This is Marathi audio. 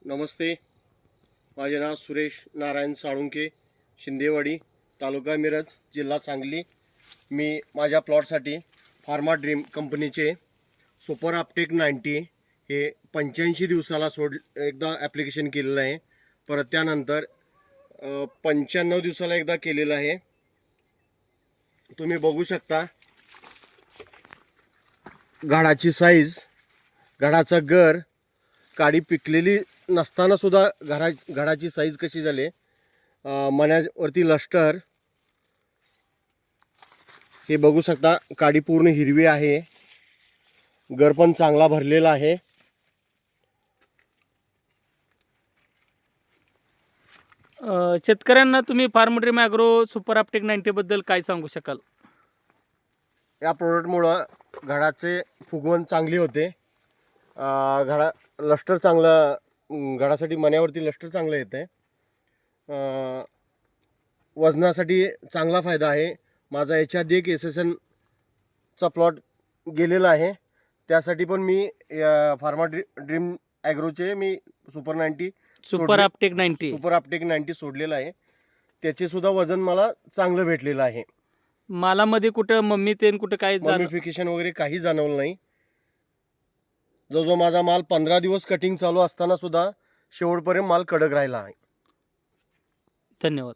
नमस्ते. माझे नाव सुरेश नारायण साळुंके, शिंदेवाडी, तालुका मिरज, जिल्हा सांगली. मी माझ्या प्लॉटसाठी फार्मा ड्रीम कंपनीचे सुपर अपटेक 90 हे 85 दिवसाला एकदा ॲप्लिकेशन केलेलं आहे. परत त्यानंतर 95 दिवसाला एकदा केलेलं आहे. तुम्ही बघू शकता घडाची साईज, घडाचा गर, काडी पिकलेली नसताना सुद्धा घडाची साईज कशी झाली, मण्यावरती लष्टर हे बघू शकता. काडी पूर्ण हिरवी आहे, गर पण चांगला भरलेला आहे. शेतकऱ्यांना तुम्ही pharma dream agro super Uptake 90 बद्दल काय सांगू शकाल? या प्रोडक्टमुळं घडाचे फुगवण चांगली होते, लष्टर चांगलं, घडासाठी मण्यावरती लष्टर चांगलं येते, वजनासाठी चांगला फायदा आहे. माझा याच्या आधी एक SSNचा प्लॉट गेलेला आहे, त्यासाठी पण मी फार्मा ड्रीम ॲग्रोचे मी सुपर अपटेक 90 सोडलेलं आहे. त्याचे सुद्धा वजन मला चांगलं भेटलेलं आहे. मालामध्ये कुठं मम्मी तेन कुठं काय मॉडिफिकेशन वगैरे काही जाणवलं नाही. जो माझा माल 15 दिवस कटिंग चालू असताना सुद्धा शेवटपर्यंत माल कडक राहिला आहे. धन्यवाद.